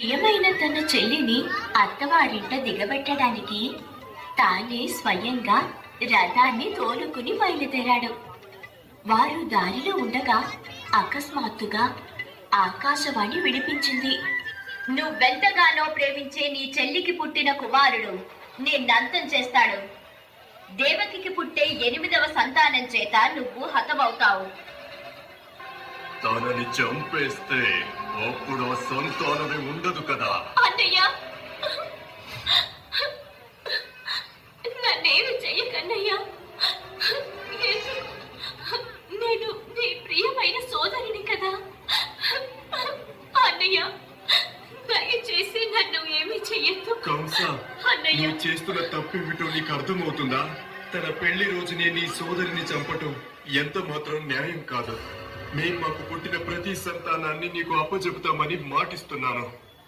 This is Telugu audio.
ప్రియమైన తన చెల్లిని అత్తవారింట దిగబెట్టడానికి తానే స్వయంగా రథాన్ని తోలుకుని బయలుదేరాడు. వారు దారిలో ఉండగా అకస్మాత్తుగా ఆకాశవాణి వినిపించింది. నువ్వెంతగానో ప్రేమించే నీ చెల్లికి పుట్టిన కుమారుడు నిన్నంతం చేస్తాడు. దేవకికి పుట్టే 8వ సంతానం చేత నువ్వు హతమవుతావు. తనని చంపేస్తే అప్పుడు ఆ సంతానమే ఉండదు కదా. అన్నయ్య, నన్నేమి చెయ్యకన్నయ్య. నేను నీ ప్రియమైన సోదరిని కదా. అన్నయ్య, దయచేసి నన్ను ఏమి చెయ్యొద్దు. కంస, అన్నయ్య, నువ్వు చేస్తున్న తప్పేమిటో నీకు అర్థమవుతుందా? తన పెళ్లి రోజునే నీ సోదరిని చంపటం ఎంత మాత్రం న్యాయం కాదు. మేము మాకు పుట్టిన ప్రతి సంతానాన్ని నీకు అప్పచెబుతామని మాటిస్తున్నాను.